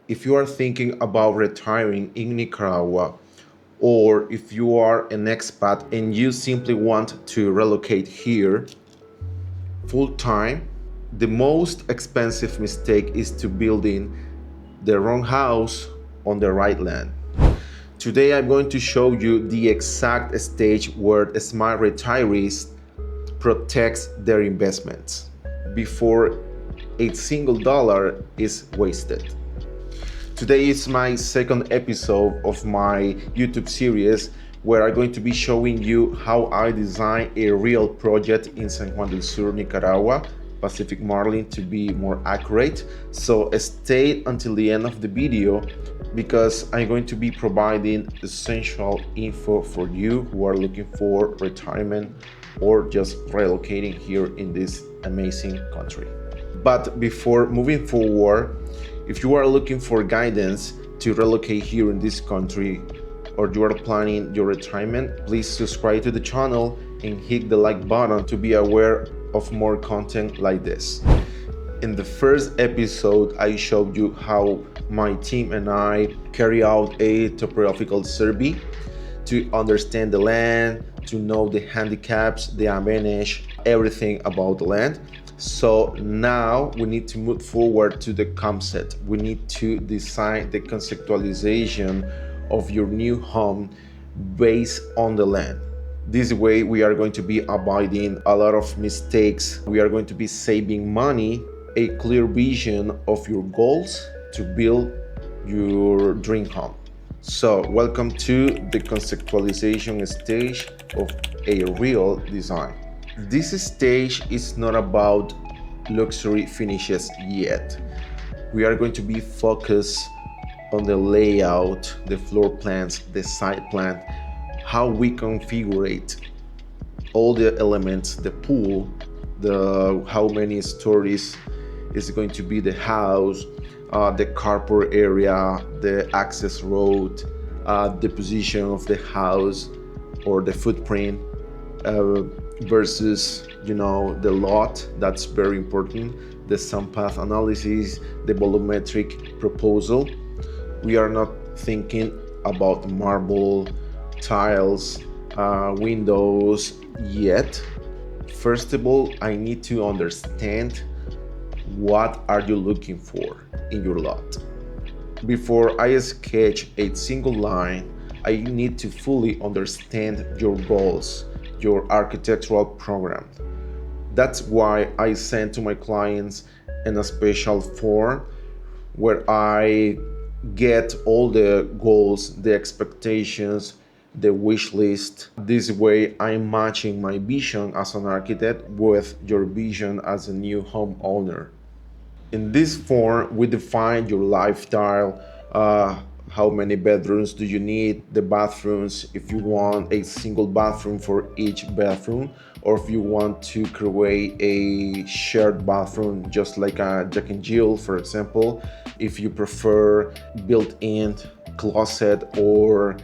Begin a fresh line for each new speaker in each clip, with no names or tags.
If you are thinking about retiring in Nicaragua, or if you are an expat and you simply want to relocate here full time, the most expensive mistake is to building the wrong house on the right land. Today I'm going to show you the exact stage where smart retirees protects their investments before a single dollar is wasted. Today is my second episode of my YouTube series where I'm going to be showing you how I design a real project in San Juan del Sur, Nicaragua, Pacific Marlin to be more accurate. So stay until the end of the video because I'm going to be providing essential info for you who are looking for retirement or just relocating here in this amazing country. But before moving forward, if you are looking for guidance to relocate here in this country or you are planning your retirement, please subscribe to the channel and hit the like button to be aware of more content like this. In the first episode, I showed you how my team and I carry out a topographical survey to understand the land, to know the handicaps, the advantage, everything about the land. So now we need to move forward to the concept. We need to design the conceptualization of your new home based on the land. This way we are going to be avoiding a lot of mistakes. We are going to be saving money, a clear vision of your goals to build your dream home. So welcome to the conceptualization stage of a real design. This stage is not about luxury finishes yet. We are going to be focused on the layout, the floor plans, the site plan, how we configure all the elements, the pool, how many stories is going to be the house, the carport area, the access road, the position of the house or the footprint versus the lot. That's very important. The sun path analysis, the volumetric proposal. We are not thinking about marble, tiles, windows yet. First of all, I need to understand what are you looking for in your lot. Before I sketch a single line, I need to fully understand your goals, your architectural program. That's why I send to my clients in a special form where I get all the goals, the expectations, the wish list. This way I'm matching my vision as an architect with your vision as a new homeowner. In this form, we define your lifestyle, how many bedrooms do you need, the bathrooms, if you want a single bathroom for each bedroom, or if you want to create a shared bathroom, just like a Jack and Jill, for example, if you prefer built-in closet or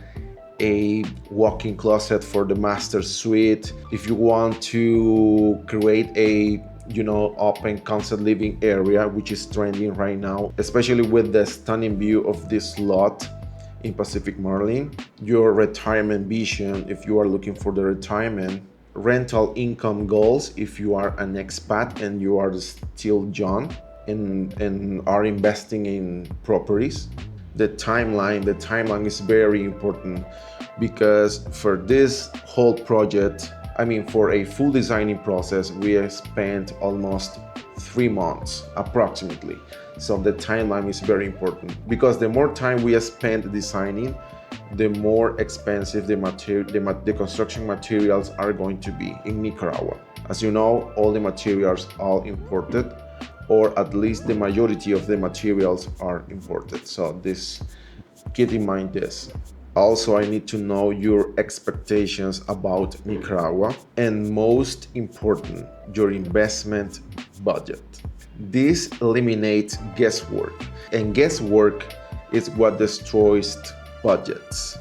a walk-in closet for the master suite, if you want to create a open concept living area, which is trending right now, especially with the stunning view of this lot in Pacific Marlin, your retirement vision, if you are looking for the retirement, rental income goals, if you are an expat and you are still young and are investing in properties. The timeline is very important because for this whole project, for a full designing process, we have spent almost 3 months approximately. So the timeline is very important because the more time we have spent designing, the more expensive the construction materials are going to be in Nicaragua. As you know, all the materials are imported, or at least the majority of the materials are imported. So keep in mind this. Also, I need to know your expectations about Nicaragua, and most important, your investment budget. This eliminates guesswork, and guesswork is what destroys budgets.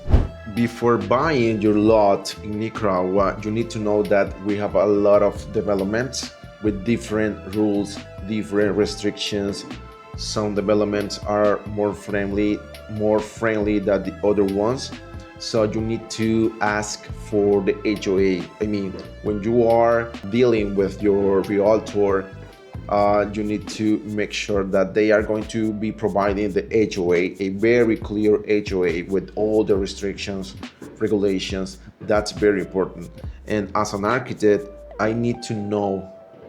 Before buying your lot in Nicaragua, you need to know that we have a lot of developments with different rules, different restrictions. Some developments are more friendly than the other ones. So you need to ask for the HOA. I mean, when you are dealing with your realtor, you need to make sure that they are going to be providing the HOA, a very clear HOA with all the restrictions, regulations. That's very important. And as an architect, I need to know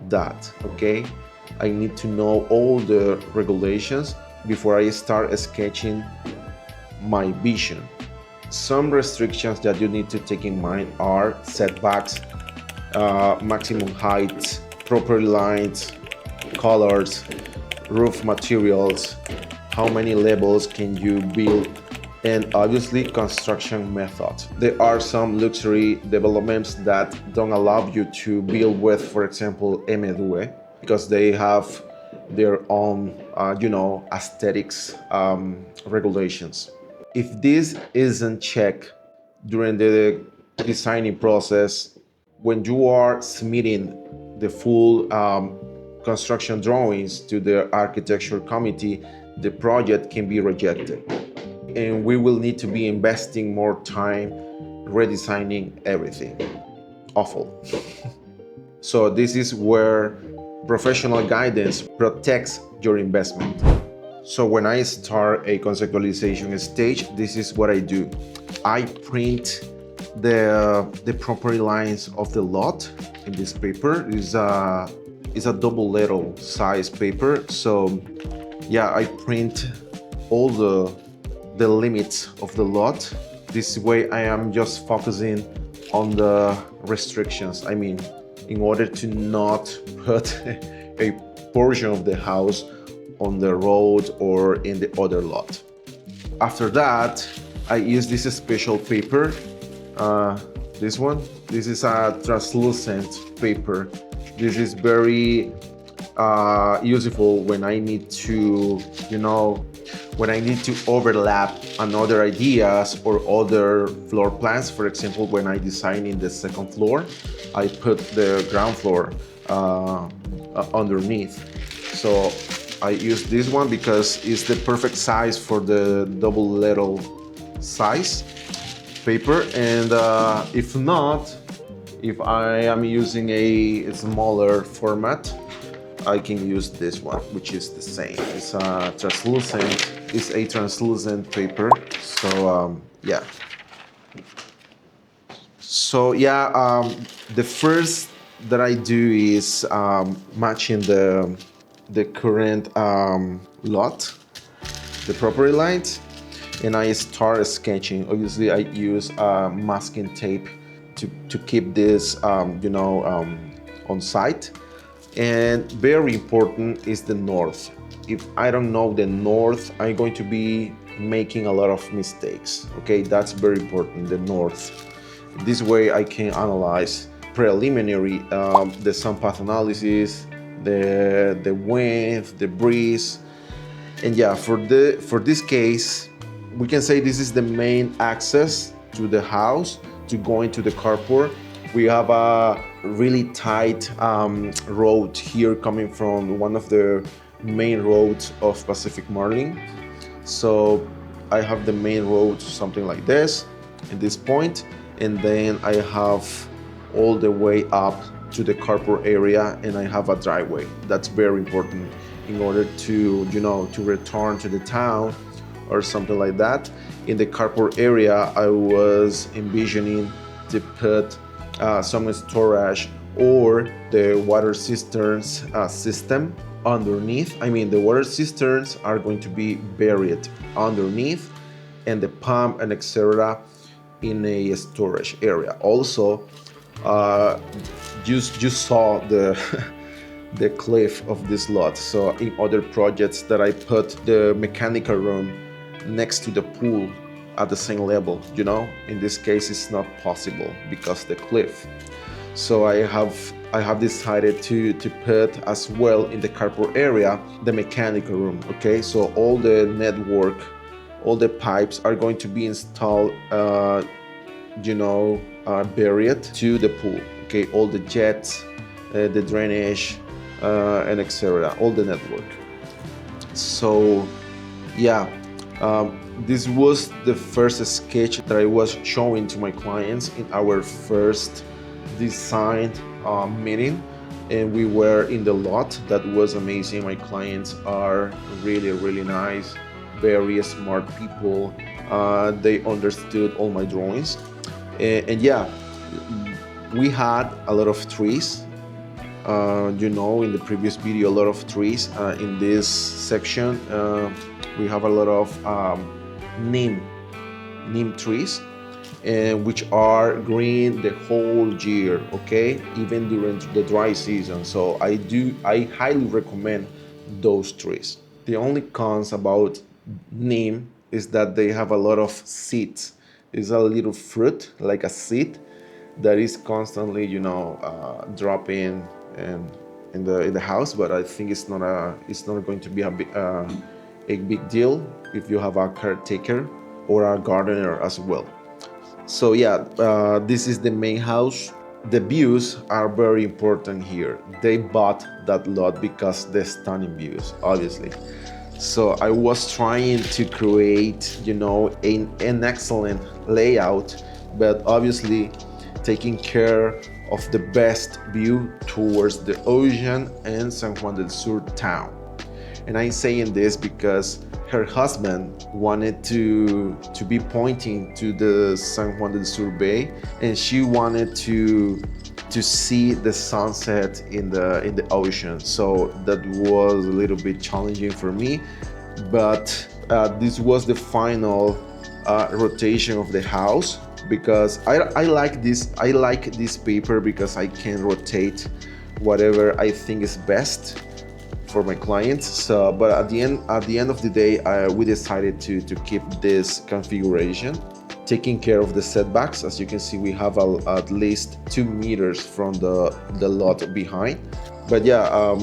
that, okay? I need to know all the regulations before I start sketching my vision. Some restrictions that you need to take in mind are setbacks, maximum height, property lines, colors, roof materials, how many levels can you build, and obviously construction methods. There are some luxury developments that don't allow you to build with, for example, M2, because they have their own, aesthetics regulations. If this isn't checked during the designing process, when you are submitting the full construction drawings to the architecture committee, the project can be rejected. And we will need to be investing more time redesigning everything. Awful. So this is where professional guidance protects your investment. So when I start a conceptualization stage, this is what I do. I print the property lines of the lot in this paper. It's a double letter size paper. So yeah, I print all the limits of the lot. This way I am just focusing on the restrictions. I mean, in order to not put a portion of the house on the road or in the other lot. After that, I use this special paper. This one. This is a translucent paper. This is very useful when I need to, when I need to overlap another ideas or other floor plans. For example, when I design in the second floor, I put the ground floor underneath. So I use this one because it's the perfect size for the double letter size paper. And if not, if I am using a smaller format, I can use this one, which is the same. It's a translucent paper. So yeah. So yeah, the first that I do is matching the current lot, the property lines, and I start sketching. Obviously, I use masking tape to keep this, on site. And very important is the north. If I don't know the north, I'm going to be making a lot of mistakes. Okay, that's very important, the north. This way I can analyze preliminary the sun path analysis, the wind, the breeze. And yeah, for this case, we can say this is the main access to the house to go into the carport. We have a really tight road here coming from one of the main roads of Pacific Marlin. So I have the main road, something like this, at this point, and then I have all the way up to the carport area, and I have a driveway. That's very important in order to, to return to the town or something like that. In the carport area, I was envisioning to put some storage or the water cisterns system underneath. I mean, the water cisterns are going to be buried underneath, and the pump and etc. in a storage area. Also, you saw the the cliff of this lot. So in other projects that I put the mechanical room next to the pool at the same level, in this case it's not possible because the cliff. So I have decided to put as well in the carport area the mechanical room. Okay, so all the network, all the pipes are going to be installed buried to the pool. Okay, all the jets, the drainage, and etc. all the network. So yeah, this was the first sketch that I was showing to my clients in our first design meeting, and we were in the lot. That was amazing. My clients are really nice, very smart people. They understood all my drawings, and yeah, we had a lot of trees. In the previous video, a lot of trees. In this section, we have a lot of neem trees, which are green the whole year, okay, even during the dry season. So I highly recommend those trees. The only cons about neem is that they have a lot of seeds. It's a little fruit like a seed that is constantly, dropping and in the house. But I think it's not going to be a big deal if you have a caretaker or a gardener as well. So yeah, this is the main house. The views are very important here. They bought that lot because the stunning views, obviously. So I was trying to create, an excellent layout, but obviously taking care of the best view towards the ocean and San Juan del Sur town. And I'm saying this because her husband wanted to be pointing to the San Juan del Sur Bay, and she wanted to see the sunset in the ocean. So that was a little bit challenging for me, but this was the final rotation of the house, because I like this paper because I can rotate whatever I think is best for my clients. So, but at the end of the day, we decided to keep this configuration, taking care of the setbacks. As you can see, we have at least 2 meters from the lot behind. But yeah,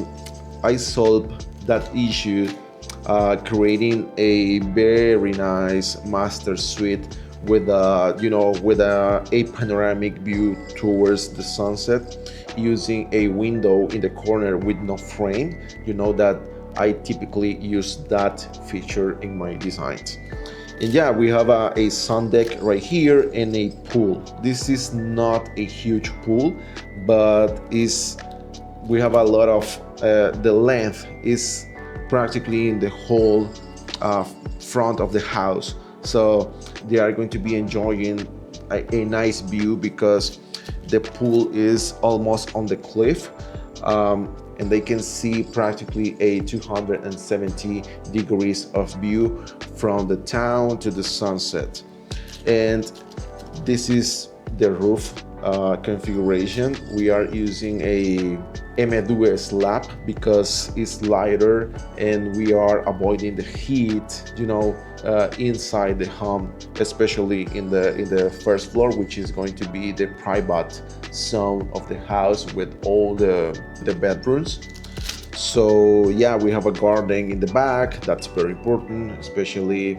I solved that issue, creating a very nice master suite with a panoramic view towards the sunset, using a window in the corner with no frame. You know that I typically use that feature in my designs. And yeah, we have a sun deck right here and a pool. This is not a huge pool, but we have a lot of the length is practically in the whole front of the house. So they are going to be enjoying a nice view because the pool is almost on the cliff, and they can see practically a 270 degrees of view from the town to the sunset. And this is the roof configuration. We are using a M2 slab because it's lighter, and we are avoiding the heat, inside the home, especially in the first floor, which is going to be the private zone of the house with all the bedrooms. So yeah, we have a garden in the back. That's very important, especially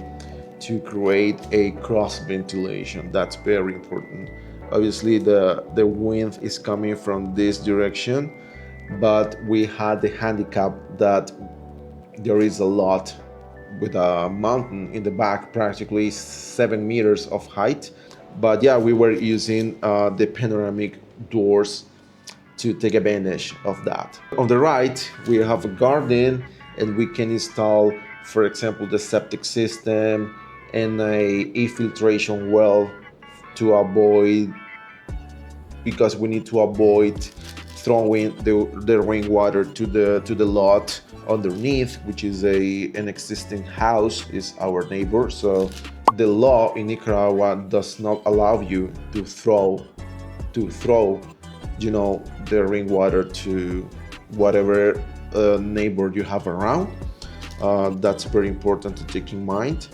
to create a cross ventilation. That's very important. Obviously the wind is coming from this direction, but we had the handicap that there is a lot with a mountain in the back, practically 7 meters of height. But yeah, we were using the panoramic doors to take advantage of that. On the right, we have a garden, and we can install, for example, the septic system and a filtration well to avoid, because we need to avoid throwing the rainwater to the lot underneath, which is an existing house, is our neighbor. So the law in Nicaragua does not allow you to throw the rainwater to whatever neighbor you have around. That's very important to take in mind.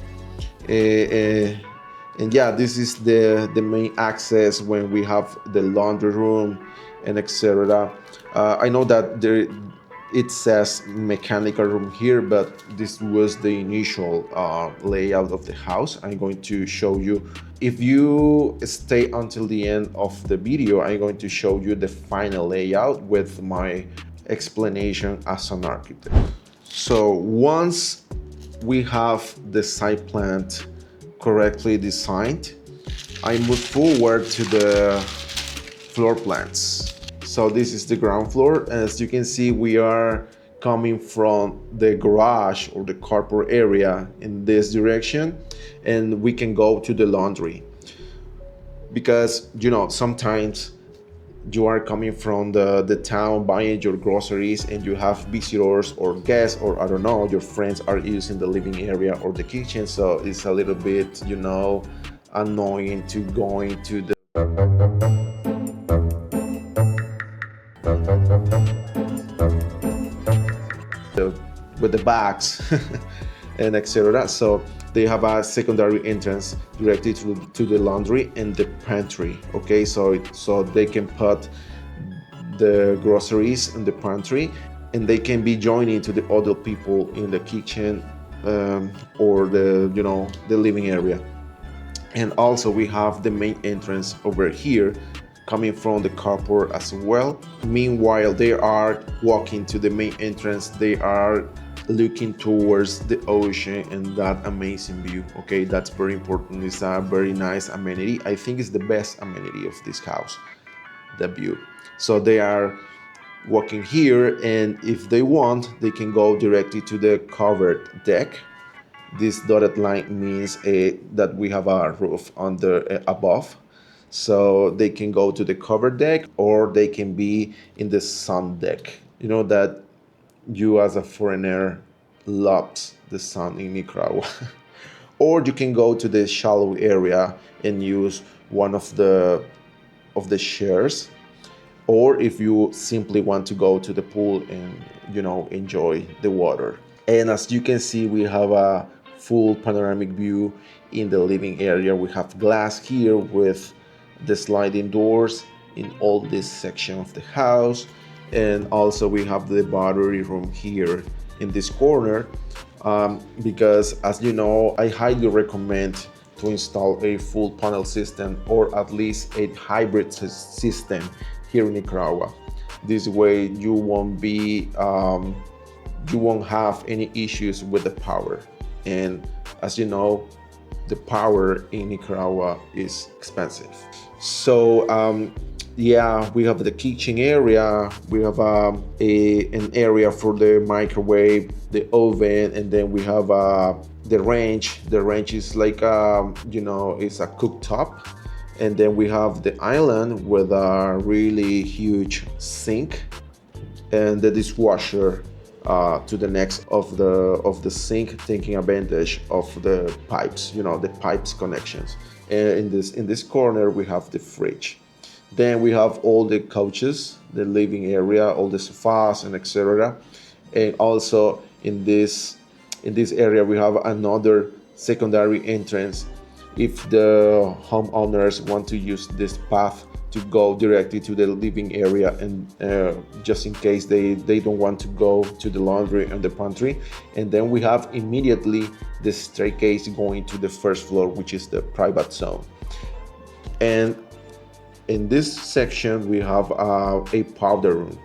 And yeah, this is the main access when we have the laundry room and etc. I know that it says mechanical room here, but this was the initial layout of the house. I'm going to show you. If you stay until the end of the video, I'm going to show you the final layout with my explanation as an architect. So once we have the site plan correctly designed, I move forward to the floor plans. So this is the ground floor. As you can see, we are coming from the garage or the carport area in this direction, and we can go to the laundry. Because, you know, sometimes you are coming from the town buying your groceries and you have visitors or guests, or I don't know, your friends are using the living area or the kitchen, so it's a little bit, you know, annoying to going to the with the bags and etc. So they have a secondary entrance directly to the laundry and the pantry. Okay, so they can put the groceries in the pantry, and they can be joining to the other people in the kitchen, or the, you know, the living area. And also we have the main entrance over here coming from the carport as well. Meanwhile they are walking to the main entrance, they are looking towards the ocean and that amazing view. Okay, that's very important. It's a very nice amenity. I think it's the best amenity of this house, the view. So they are walking here, and if they want, they can go directly to the covered deck. This dotted line means that we have a roof under above, so they can go to the covered deck, or they can be in the sun deck. You know that you as a foreigner loves the sun in Nicaragua. Or you can go to the shallow area and use one of the chairs, or if you simply want to go to the pool and, you know, enjoy the water. And as you can see, we have a full panoramic view in the living area. We have glass here with the sliding doors in all this section of the house, and also we have the battery room here in this corner, because as you know, I highly recommend to install a full panel system, or at least a hybrid system here in Nicaragua. This way you won't be you won't have any issues with the power. And as you know, the power in Nicaragua is expensive. So yeah, we have the kitchen area, we have an area for the microwave, the oven, and then we have the range. The range is like, you know, it's a cooktop. And then we have the island with a really huge sink, and the dishwasher to the next of the sink, taking advantage of the pipes, you know, the pipes connections. And in this corner we have the fridge. Then we have all the couches, the living area, all the sofas and etc. And also in this area we have another secondary entrance if the homeowners want to use this path to go directly to the living area, and just in case they don't want to go to the laundry and the pantry. And then we have immediately the staircase going to the first floor, which is the private zone. And in this section we have a powder room,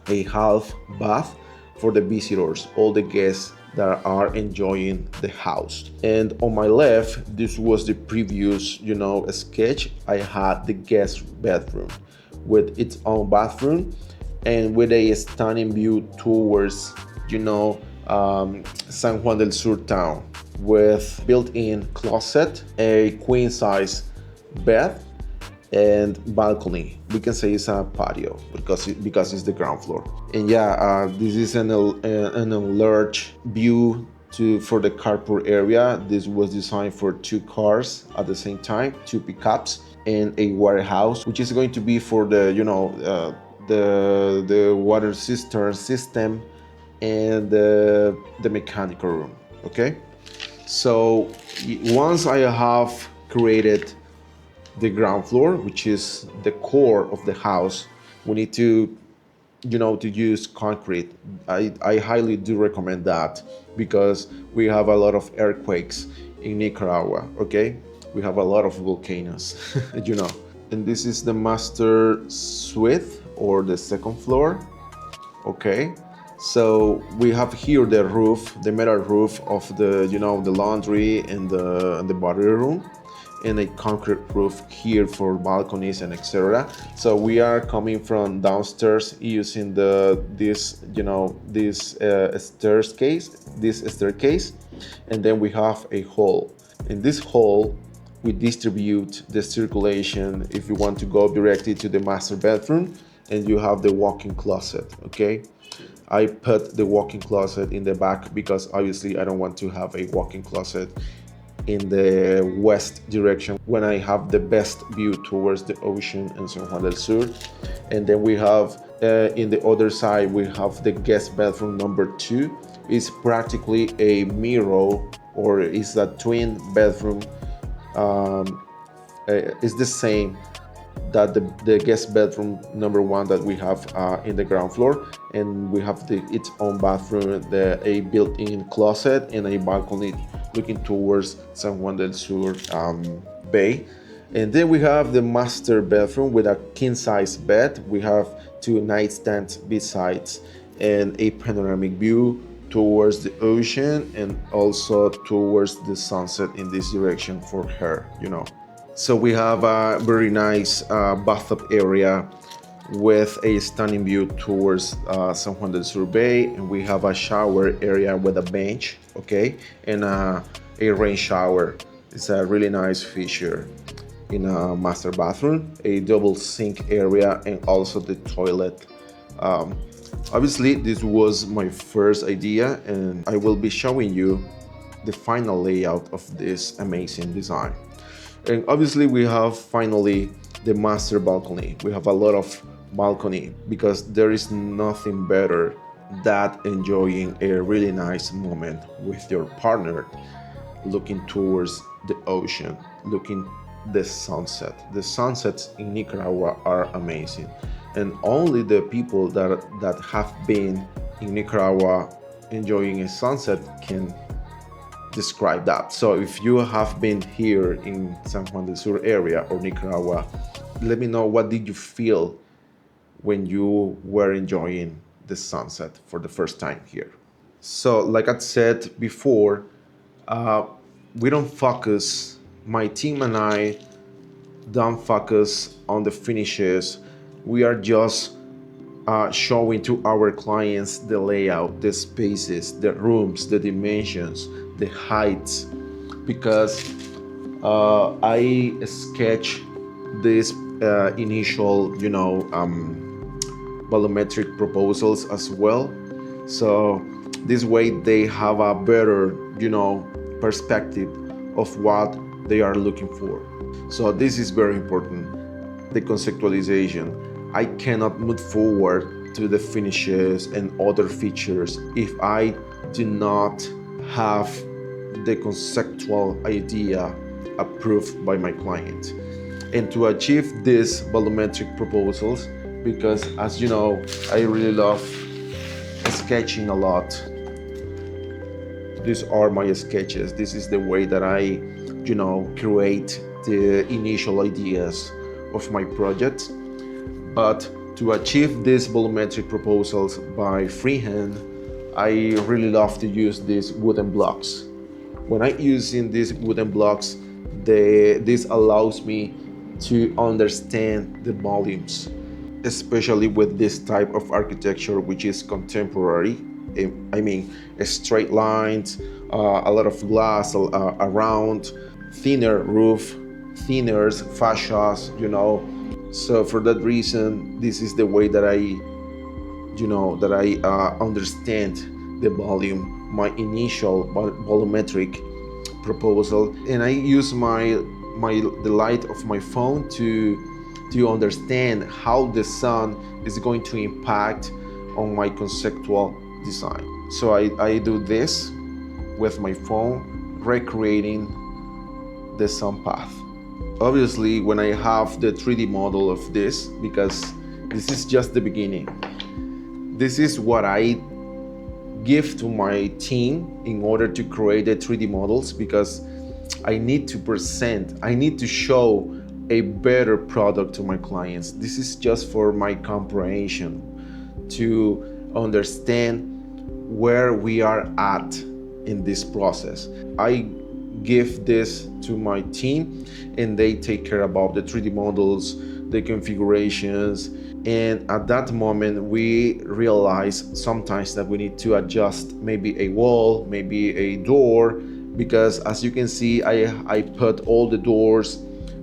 a half bath for the visitors, all the guests that are enjoying the house. And on my left, this was the previous, you know, sketch. I had the guest bedroom with its own bathroom and with a stunning view towards, you know, San Juan del Sur town, with built-in closet, a queen size bed, and balcony. We can say it's a patio because it's the ground floor. And yeah, this is an enlarged view for the carport area. This was designed for 2 cars at the same time, 2 pickups, and a warehouse, which is going to be for the, you know, the water cistern system and the mechanical room. Okay, so once I have created the ground floor, which is the core of the house, we need to, you know, to use concrete. I highly do recommend that because we have a lot of earthquakes in Nicaragua. Okay, we have a lot of volcanoes, you know. And this is the master suite, or the second floor. Okay, So we have here the roof, the metal roof of the the laundry and the body room, and a concrete roof here for balconies and etc. So we are coming from downstairs using this staircase, and then we have a hall. In this hall, we distribute the circulation if you want to go directly to the master bedroom, and you have the walk-in closet. Okay, I put the walk-in closet in the back because obviously I don't want to have a walk-in closet in the west direction when I have the best view towards the ocean in San Juan del Sur. And then we have in the other side, we have the guest bedroom number 2. It's practically a mirror, or is a twin bedroom. It's the same that the guest bedroom number 1 that we have in the ground floor, and we have its own bathroom, a built-in closet, and a balcony looking towards San Juan del Sur Bay. And then we have the master bedroom with a king-size bed. We have 2 nightstands besides, and a panoramic view towards the ocean and also towards the sunset in this direction for her. So we have a very nice bathtub area with a stunning view towards San Juan del Sur Bay, and we have a shower area with a bench, okay, and a rain shower. It's a really nice feature in a master bathroom, a double sink area, and also the toilet. Obviously, this was my first idea, and I will be showing you the final layout of this amazing design. And obviously we have finally the master balcony. We have a lot of balcony because there is nothing better than enjoying a really nice moment with your partner, looking towards the ocean, looking the sunset. The sunsets in Nicaragua are amazing, and only the people that have been in Nicaragua enjoying a sunset can describe that. So if you have been here in San Juan del Sur area or Nicaragua, let me know what did you feel when you were enjoying the sunset for the first time here. So like I said before, we don't focus, my team and I don't focus on the finishes. We are just showing to our clients the layout, the spaces, the rooms, the dimensions, the heights, because I sketch this initial, volumetric proposals as well. So this way they have a better, perspective of what they are looking for. So this is very important, the conceptualization. I cannot move forward to the finishes and other features if I do not have the conceptual idea approved by my client. And to achieve these volumetric proposals, because as you know, I really love sketching a lot. These are my sketches. This is the way that I, create the initial ideas of my project. But to achieve these volumetric proposals by freehand, I really love to use these wooden blocks. When I'm using these wooden blocks, this allows me to understand the volumes, especially with this type of architecture, which is contemporary. I mean, straight lines, a lot of glass around, thinner roof, thinners, fascias, So for that reason, this is the way that I understand the volume, my initial volumetric proposal, and I use the light of my phone to understand how the sun is going to impact on my conceptual design. So I do this with my phone, recreating the sun path. Obviously, when I have the 3D model of this, because this is just the beginning, this is what I give to my team in order to create the 3D models, because I need to show a better product to my clients. This is just for my comprehension, to understand where we are at in this process. I give this to my team and they take care about the 3D models, the configurations, and at that moment we realize sometimes that we need to adjust maybe a wall, maybe a door, because as you can see I put all the doors,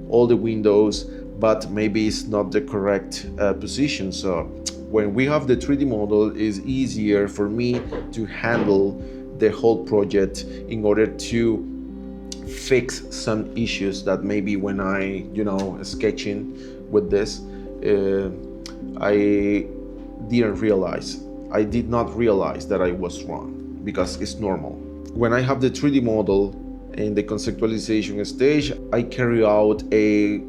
all the windows, but maybe it's not the correct position. So when we have the 3D model, it's easier for me to handle the whole project in order to fix some issues that maybe when I, sketching with this, I didn't realize. I did not realize that I was wrong because it's normal. When I have the 3D model in the conceptualization stage, I carry out a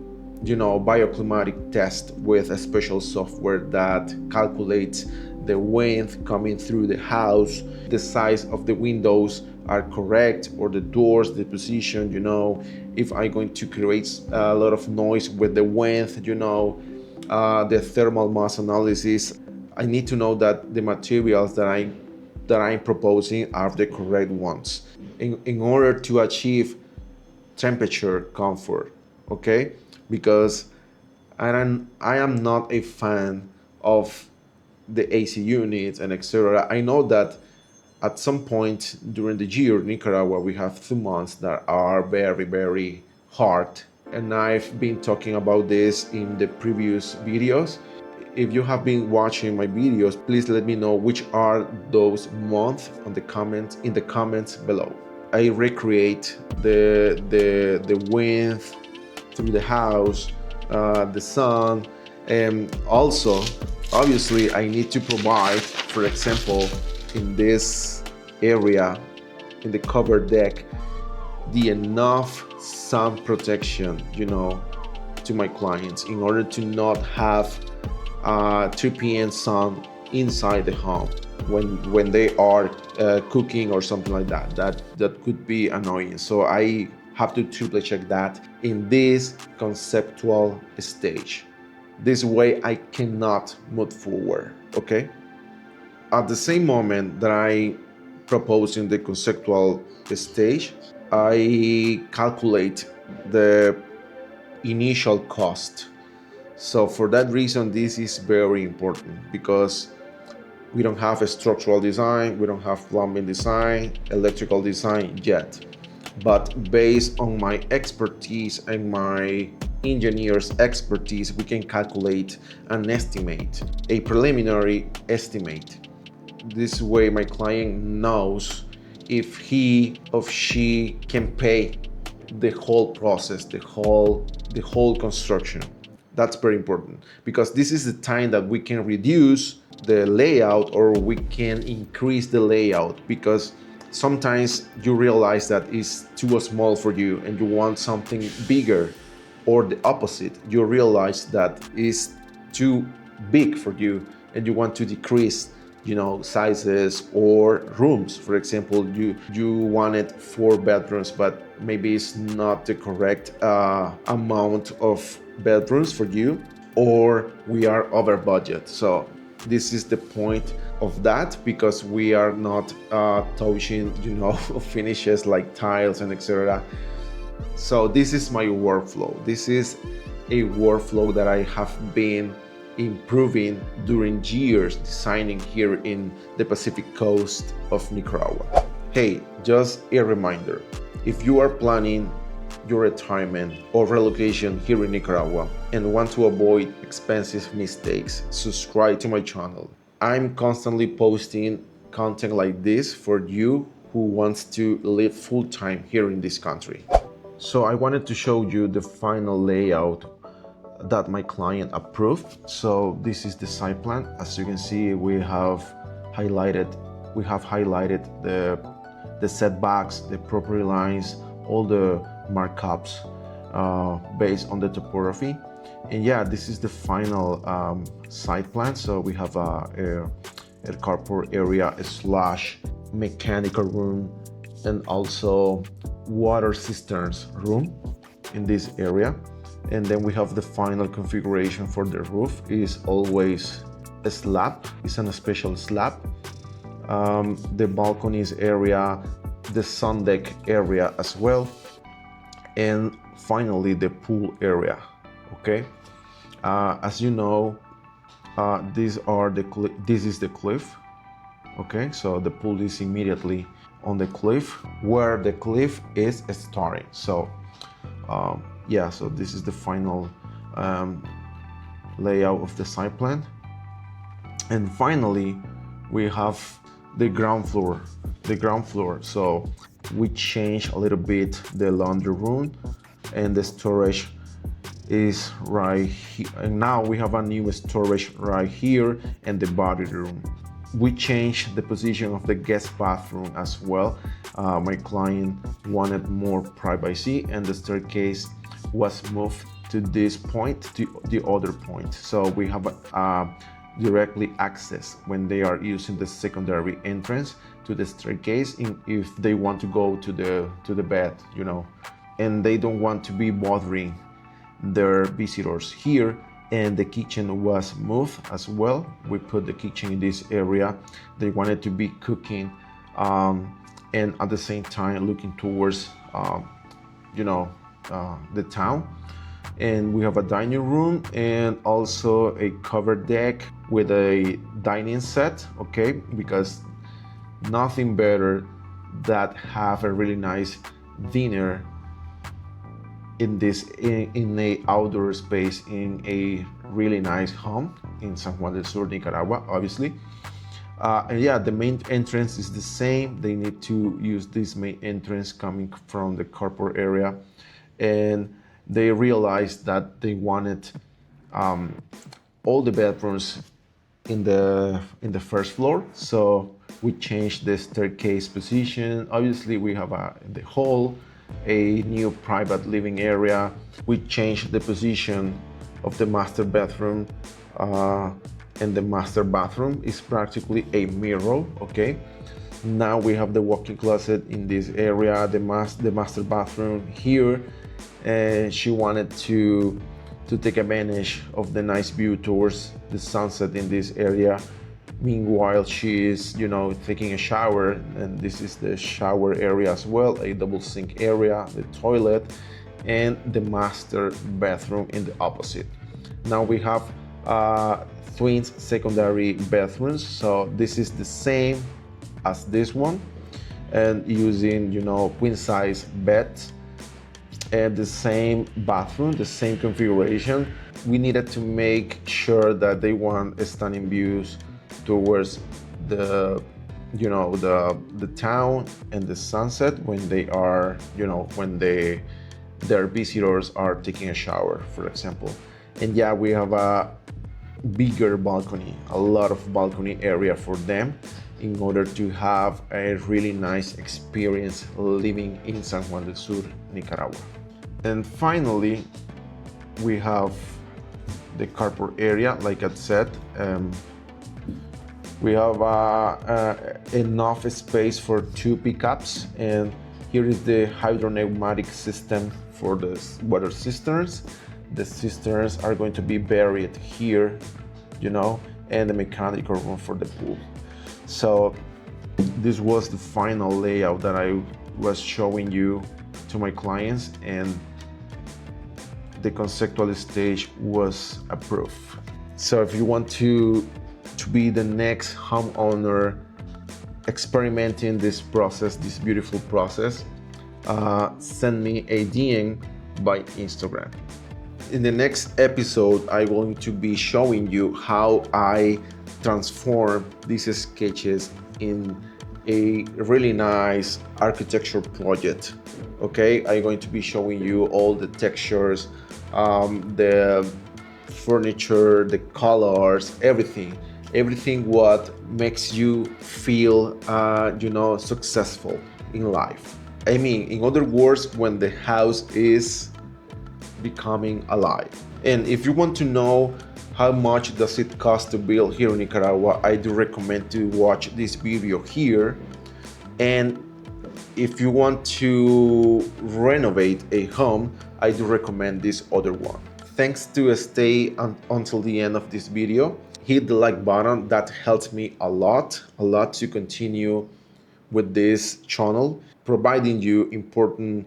bioclimatic test with a special software that calculates the wind coming through the house, the size of the windows are correct, or the doors, the position, if I'm going to create a lot of noise with the wind, the thermal mass analysis. I need to know that the materials that I'm proposing are the correct ones in order to achieve temperature comfort, okay? Because I am not a fan of the AC units and etc. I know that at some point during the year in Nicaragua we have 2 months that are very, very hard, and I've been talking about this in the previous videos. If you have been watching my videos, please let me know which are those months in the comments below. I recreate the wind through the house, the sun, and also obviously I need to provide, for example, in this area, in the covered deck, the enough sun protection, to my clients in order to not have 3 p.m. sun inside the home when they are cooking or something like that. That could be annoying. So I have to triple check that in this conceptual stage. This way I cannot move forward, okay? At the same moment that I propose in the conceptual stage, I calculate the initial cost. So for that reason, this is very important because we don't have a structural design, we don't have plumbing design, electrical design yet. But based on my expertise and my engineer's expertise, we can calculate an estimate, a preliminary estimate. This way my client knows if he or she can pay the whole process, the whole construction. That's very important because this is the time that we can reduce the layout or we can increase the layout, because sometimes you realize that it's too small for you and you want something bigger, or the opposite, you realize that it's too big for you and you want to decrease sizes or rooms. For example, you wanted 4 bedrooms, but maybe it's not the correct amount of bedrooms for you, or we are over budget. So this is the point of that, because we are not touching finishes like tiles and etc. So this is my workflow. This is a workflow that I have been improving during years designing here in the Pacific coast of Nicaragua. Hey, just a reminder, if you are planning your retirement or relocation here in Nicaragua and want to avoid expensive mistakes, subscribe to my channel. I'm constantly posting content like this for you who wants to live full-time here in this country. So I wanted to show you the final layout that my client approved. So this is the site plan. As you can see, we have highlighted the setbacks, the property lines, all the markups based on the topography. And yeah, this is the final site plan. So we have a carport area / mechanical room and also water cisterns room in this area. And then we have the final configuration for the roof. Is always a slab, it's a special slab. The balconies area, the sun deck area as well, and finally the pool area. Okay, as you know, this is the cliff. Okay, so the pool is immediately on the cliff, where the cliff is starting. So yeah, so this is the final layout of the site plan. And finally, we have the ground floor. So we changed a little bit the laundry room, and the storage is right here. And now we have a new storage right here, and the body room. We changed the position of the guest bathroom as well. My client wanted more privacy, and the staircase was moved to this point, to the other point. So we have directly access when they are using the secondary entrance to the staircase, if they want to go to the bed, you know, and they don't want to be bothering their visitors here. And the kitchen was moved as well. We put the kitchen in this area. They wanted to be cooking and at the same time looking towards the town. And we have a dining room and also a covered deck with a dining set. Okay, because nothing better than have a really nice dinner in a outdoor space in a really nice home in San Juan del Sur, Nicaragua, obviously. And yeah, the main entrance is the same. They need to use this main entrance coming from the corporate area, and they realized that they wanted all the bedrooms in the first floor. So we changed the staircase position. Obviously, we have the hall, a new private living area. We changed the position of the master bedroom, and the master bathroom is practically a mirror. Okay, now we have the walk-in closet in this area, the master bathroom here, and she wanted to take advantage of the nice view towards the sunset in this area. Meanwhile, she is, taking a shower, and this is the shower area as well, a double sink area, the toilet, and the master bathroom in the opposite. Now we have twins secondary bedrooms, so this is the same as this one, and using, queen size beds and the same bathroom, the same configuration. We needed to make sure that they want stunning views towards the town and the sunset when they are, their visitors are taking a shower, for example. And yeah, we have a bigger balcony, a lot of balcony area for them, in order to have a really nice experience living in San Juan del Sur, Nicaragua. And finally, we have the carport area. Like I said, we have enough space for 2 pickups, and here is the hydropneumatic system for the water cisterns. The cisterns are going to be buried here, and the mechanical room for the pool. So this was the final layout that I was showing you to my clients, and the conceptual stage was approved. So if you want to be the next homeowner experimenting this process, this beautiful process, send me a DM by Instagram. In the next episode, I'm going to be showing you how I transform these sketches in a really nice architecture project. Okay, I'm going to be showing you all the textures, the furniture, the colors, everything what makes you feel successful in life. I mean, in other words, when the house is becoming alive. And if you want to know how much does it cost to build here in Nicaragua, I do recommend to watch this video here. And if you want to renovate a home, I do recommend this other one. Thanks to stay until the end of this video. hit the like button. That helps me a lot to continue with this channel, providing you important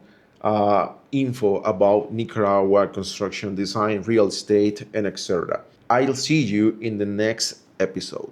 info about Nicaragua construction design, real estate, and etc. I'll see you in the next episode.